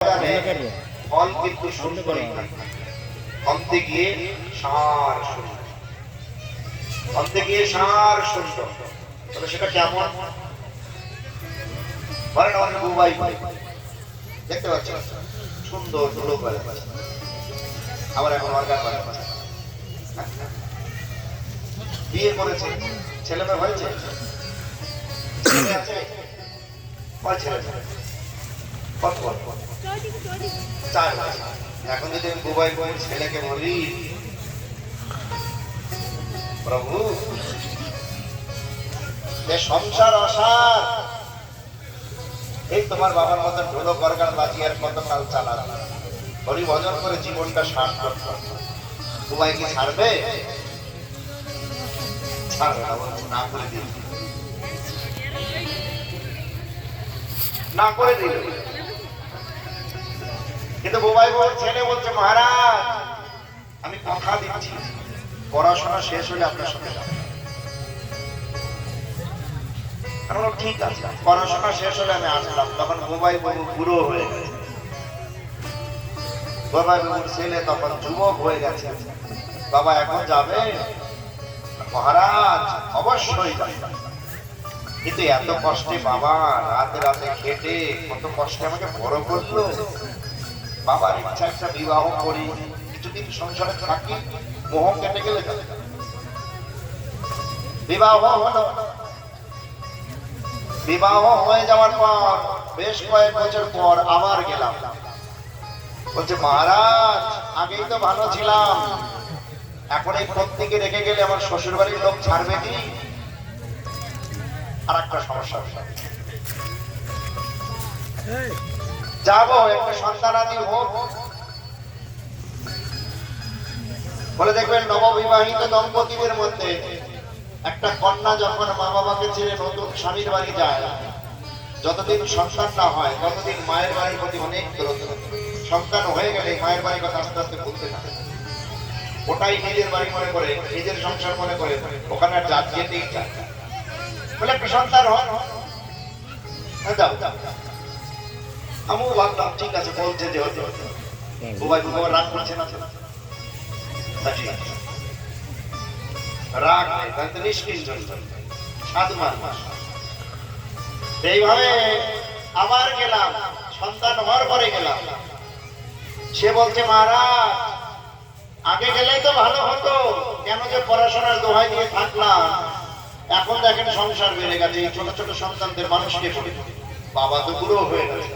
বাগানে ফল কিন্তু সুন্দরই থাকে, অন্তে গিয়ে সার সুন্দর, অন্তে গিয়ে সার সুন্দর। তবে সেটা কেমন বলেন? আমাদের বুবাই দেখতে পাচ্ছেন সুন্দর ধুলো করে, আবার এখন অর্গান করে বিয়ে করেছে, ছেলে মেয়ে হয়েছে, এখন যদি আমি বুবাই বই ছেলেকে বলি প্রভু সংসার অসার, এই তোমার বাবার মতন ঢোলো করগান বাজিয়ে আর কত কাল চালান, হরি ভজন করে জীবনটা সার্থক করো, বুবাই কি ছাড়বে? ছাড়বে না, করে দিল, না করে দিল। কিন্তু বুবাই বল ছেলে বলছে মহারাজ আমি কথা দিচ্ছি পড়াশোনা শেষ হলে আপনার সাথে যাবো। ঠিক আছে, পড়াশোনা শেষ হলে আমি আসলাম। তখন বুবাই বাবু বুড়ো হয়ে গেছে, বুবাই বাবুর ছেলে তখন যুবক হয়ে গেছে। বাবা এখন যাবে? মহারাজ অবশ্যই যাবে, কিন্তু এত কষ্টে বাবা রাতে রাতে খেটে কত কষ্টে আমাকে বড় করলো, বাবার ইচ্ছা একটা বিবাহ করি, কিছুদিন সংসারে থাকি, মোহ কেটে গেলে যাবে। বিবাহ হলো, বিবাহ হয়ে যাওয়ার পর বেশ কয়েক বছর পর আবার গেলাম, বলছে মহারাজ আগেই তো ভালো ছিলাম, এখন এই পত্নীকে রেখে গেলে আমার শ্বশুর বাড়ির লোক ছাড়বে কি? আর একটা সমস্যা, যাবো একটা সন্তানাদি হোক, বলে দেখবেন নববিবাহিত দম্পতিদের মধ্যে একটা কন্যা যখন মা বাবাকে ছেড়ে নতুন স্বামীর বাড়ি যায়, যতদিন সন্তান না হয় ততদিন মায়ের বাড়ির প্রতি অনেক দরদ, সন্তান হয়ে গেলে মায়ের বাড়ির কথা আস্তে আস্তে ভুলতে থাকে, ওটাই নিজের বাড়ি মনে করে, নিজের সংসার মনে করে, ওখানে আর জাত যেতেই চায়। বলে একটা সন্তান হয়, আমিও ভাবলাম ঠিক আছে, বলছে যে হতে বুবাই বুবা রাগ করছে না, রাগ নেই, তাহলে তো নিষ্কিঞ্চন 7 মাস। এইভাবে আবার গেলাম, সন্তান হওয়ার পরে গেলাম, সে বলছে মহারাজ আগে গেলেই তো ভালো হতো, কেন যে পড়াশোনার দোহাই দিয়ে থাকলাম, এখন দেখেন সংসার বেড়ে গেছে, এই ছোট ছোট সন্তানদের মানুষকে বাবা তো বুড়ো হয়ে গেছে,